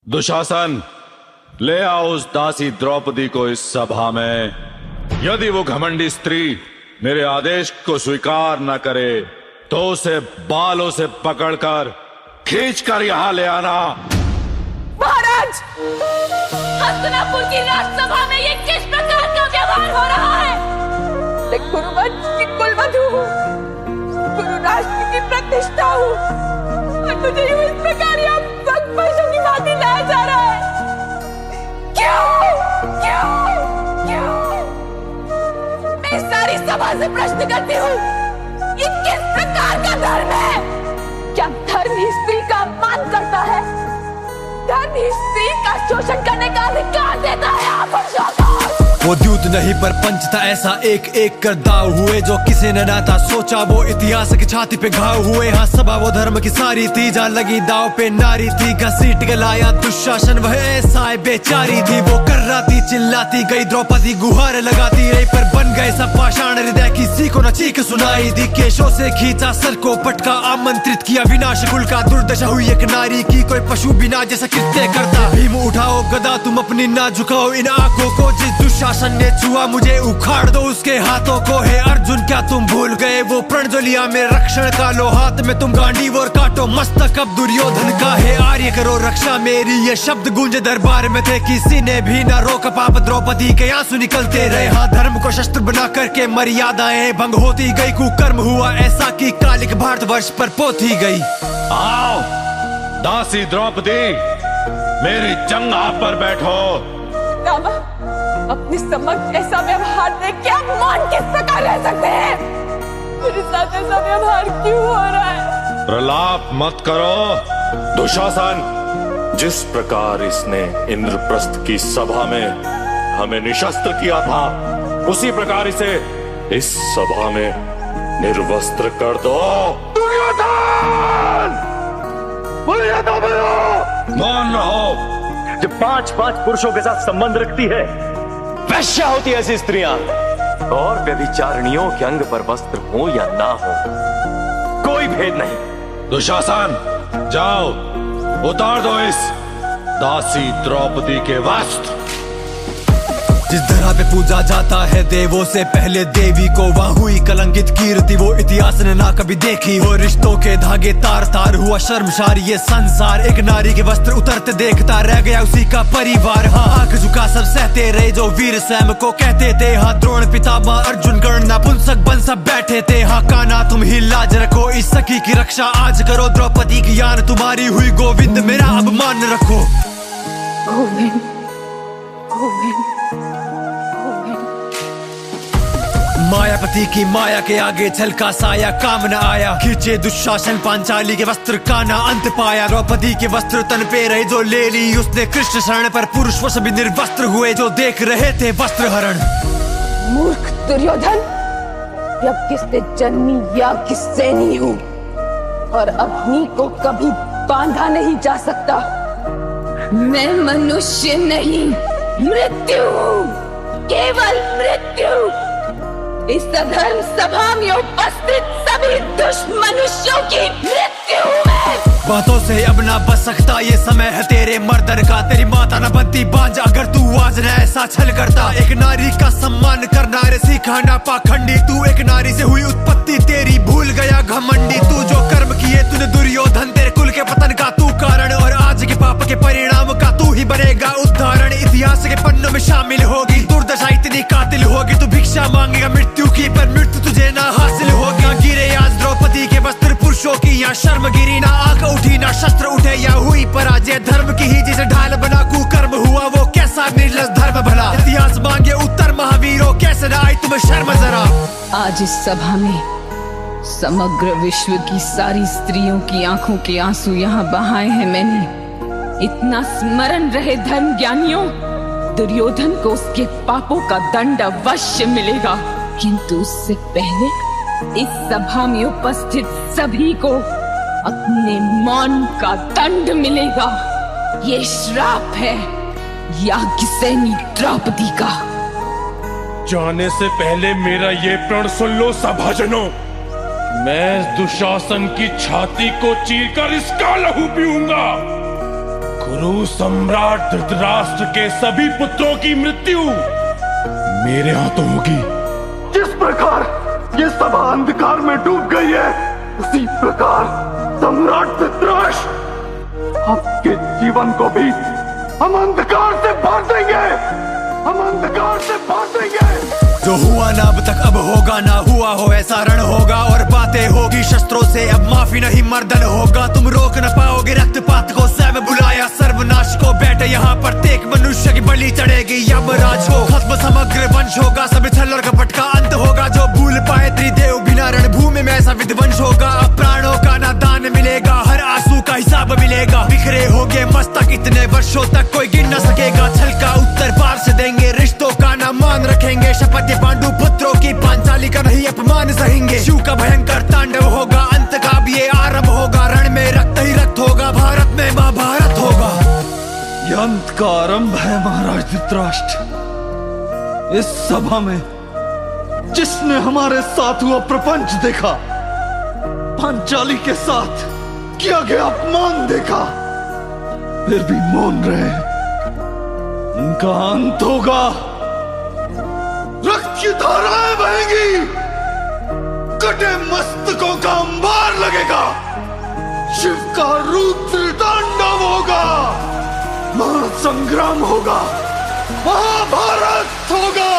दुशासन, ले आओ उस दासी द्रौपदी को इस सभा में। यदि वो घमंडी स्त्री मेरे आदेश को स्वीकार न करे तो उसे बालों से पकड़कर खींचकर यहां ले आना। महाराज, हस्तिनापुर की राजसभा में ये किस प्रकार का व्यवहार हो रहा है? मैं गुरुवंश की कुलवधू हूँ, गुरु राष्ट्र की प्रतिष्ठा हूँ, और तुझे यूं इस प्रकार यहाँ पशु की भांति लाया जा रहा है। क्यों? क्यों? क्यों? मैं सारी सभा से प्रश्न करती हूँ, ये किस प्रकार का धर्म है? क्या धर्म ही स्त्री का अपमान करता है? धर्म ही स्त्री का शोषण करने का अधिकार देता है? आप वो द्यूत नहीं पर पंच था ऐसा, एक एक कर दाव हुए जो किसी ने ना था सोचा। वो इतिहास की छाती पे घाव हुए। हाँ, सभा वो धर्म की सारी थी, जहाँ लगी दाव पे नारी थी। घसीट गलाया दुशासन, वह ऐसा बेचारी थी। वो कर्राती चिल्लाती गई, द्रौपदी गुहार लगाती रही, पर बन गए सब पाषाण हृदय। किसी को न चीख सुनाई दी, केशों से खींचा सर को पटका, आमंत्रित किया विनाश कुल का। दुर्दशा हुई एक नारी की, कोई पशु बिना जैसा कृत्य करता। भीम उठाओ गदा, तुम अपनी ना झुकाओ इन आंखों को। जिस दुशासन ने छुआ मुझे, उखाड़ दो उसके हाथों को। हे अर्जुन, क्या तुम भूल गए वो प्रण जो लिया मेरे रक्षण का? लो हाथ में तुम गांडीव और काटो मस्तक अब दुर्योधन का। हे आर्य, करो रक्षा मेरी। ये शब्द गूंजे दरबार में थे, किसी ने भी न रोका। पाप द्रौपदी के आंसू निकलते रहे। हाँ, धर्म को शस्त्र बना करके मर्यादाएं भंग होती गई। कुकर्म हुआ ऐसा कि कालिक भारतवर्ष पर पोती गई। आओ दासी द्रौपदी, मेरी जंघा पर बैठो। रामा, अपनी समक्ष ऐसा व्यवहार देख के आप मान किस प्रकार रह सकते हैं? मेरे साथ ऐसा व्यवहार क्यों हो रहा है? प्रलाप मत करो दुशासन। जिस प्रकार इसने इंद्रप्रस्थ की सभा में हमें निशस्त्र किया था, उसी प्रकार इसे इस सभा में निर्वस्त्र कर दो। दुर्योधन! मौन रहो। जो 5-5 पुरुषों के साथ संबंध रखती है, वैश्या होती है ऐसी स्त्रियां। और व्यभिचारिणियों के अंग पर वस्त्र हो या ना हो, कोई भेद नहीं। दुशासन, जाओ उतार दो इस दासी द्रौपदी के वस्त्र। जिस धरा पे पूजा जाता है देवों से पहले देवी को, वहाँ हुई कलंकित कीर्ति वो इतिहास ने ना कभी देखी। वो रिश्तों के धागे तार तार हुआ शर्मसार ये संसार। एक नारी के वस्त्र उतरते देखता रह गया उसी का परिवार। हाँ, आंख झुका सब सहते रहे जो वीर स्वयं को कहते थे। हाँ, द्रोण पितामह अर्जुन कर्ण नपुंसक बन सब बैठे थे। हाँ, कान्हा तुम ही लाज रखो, इस सखी की रक्षा आज करो। द्रौपदी की यान तुम्हारी हुई, गोविंद मेरा अपमान रखो। गोविंद, गोविंद, मायापति की माया के आगे छलका साया काम न आया। खींचे दुशासन पांचाली के वस्त्र का ना अंत पाया। द्रौपदी के वस्त्र तन पे रहे जो ले ली उसने कृष्ण शरण पर। पुरुष वो सभी निर्वस्त्र हुए जो देख रहे थे वस्त्र हरण। मूर्ख दुर्योधन, जब किसने जन्मी या किससे नहीं हूँ, और अग्नि को कभी बांधा नहीं जा सकता। मैं मनुष्य नहीं, मृत्यु हूँ, केवल मृत्यु। इस अधर्म सभा में उपस्थित सभी दुष्मनुष्यों की मृत्यु है। बातों से अब ना बच सकता, ये समय है तेरे मर्दन का। तेरी माता न बनती बांझ अगर तू आज न ऐसा छल करता। एक नारी का सम्मान करना रे सीखा ना पाखंडी। तू एक नारी से हुई उत्पत्ति, तेरी भूल गया घमंडी। तू जो कर्म किए तूने दुर्योधन, तेरे कुल के पतन का तू कारण। और आज के पाप के परिणाम का तू ही बनेगा उदाहरण। इतिहास के पन्नों में शामिल होगी दुर्दशा, इतनी कातिल होगी। तू भिक्षा मांगेगा मृत्यु की, पर मृत्यु तुझे ना हासिल होगी। गिरे आज द्रौपदी के वस्त्र पुरुषों की, यहाँ शर्म गिरी ना आंख उठी ना शस्त्र उठे। या हुई पराजय धर्म की ही, जिसे ढाल बना कुकर्म हुआ वो कैसा निर्लज धर्म भला। इतिहास मांगे उत्तर महावीरों, कैसे ना आई तुम्हें शर्म जरा। आज इस सभा में समग्र विश्व की सारी स्त्रियों की आंखों के आंसू यहाँ बहाए हैं मैंने। इतना स्मरण रहे धर्म ज्ञानियों, दुर्योधन को उसके पापों का दंड अवश्य मिलेगा। किंतु उससे पहले इस सभा में उपस्थित सभी को अपने मौन का दंड मिलेगा। ये श्राप है याज्ञसेनी द्रौपदी का। जाने से पहले मेरा ये प्रण सुन लो सभाजनों। मैं दुशासन की छाती को चीरकर इसका लहू पीऊंगा। कुरु सम्राट धृतराष्ट्र के सभी पुत्रों की मृत्यु मेरे हाथों होगी। जिस प्रकार ये सभा अंधकार में डूब गई है, उसी प्रकार सम्राट धृतराष्ट्र आपके जीवन को भी हम अंधकार से भर देंगे, हम अंधकार से भर देंगे। जो हुआ ना अब तक अब होगा, ना हुआ हो ऐसा रण होगा, और बातें होगी शस्त्रों से अब माफी नहीं मर्दन होगा। तुम रोक न पाओगे रक्तपात को, स्वयं बुलाया सर्वनाश को। बैठे यहाँ प्रत्येक मनुष्य की बलि चढ़ेगी यमराज को। खत्म समग्र वंश होगा, सब छल और कपट का अंत होगा। जो भूल पाए त्रिदेव बिना रणभूमि में ऐसा विध्वंस होगा। अब प्राणों का ना दान मिलेगा, हर आंसू का हिसाब मिलेगा। बिखरे होगे मस्तक इतने वर्षों तक कोई गिन न सकेगा। छल का उत्तर पार से देंगे, रिश्तों का ना मान रखेंगे। शपथ पांडु पुत्रों की पांचाली का नहीं अपमान सहेंगे। शिव का भयंकर तांडव होगा, अंत का भी ये आरंभ होगा। रण में रक्त ही रक्त होगा, भारत में महाभारत होगा। ये अंत का आरंभ है महाराज धृतराष्ट्र। इस सभा में जिसने हमारे साथ हुआ प्रपंच देखा, पांचाली के साथ किया गया अपमान देखा, फिर भी मौन रहे, उनका अंत होगा। रक्त की धाराएं बहेंगी, कटे मस्तकों का अंबार लगेगा। शिव का रुद्र तांडव होगा, महासंग्राम होगा, महाभारत होगा।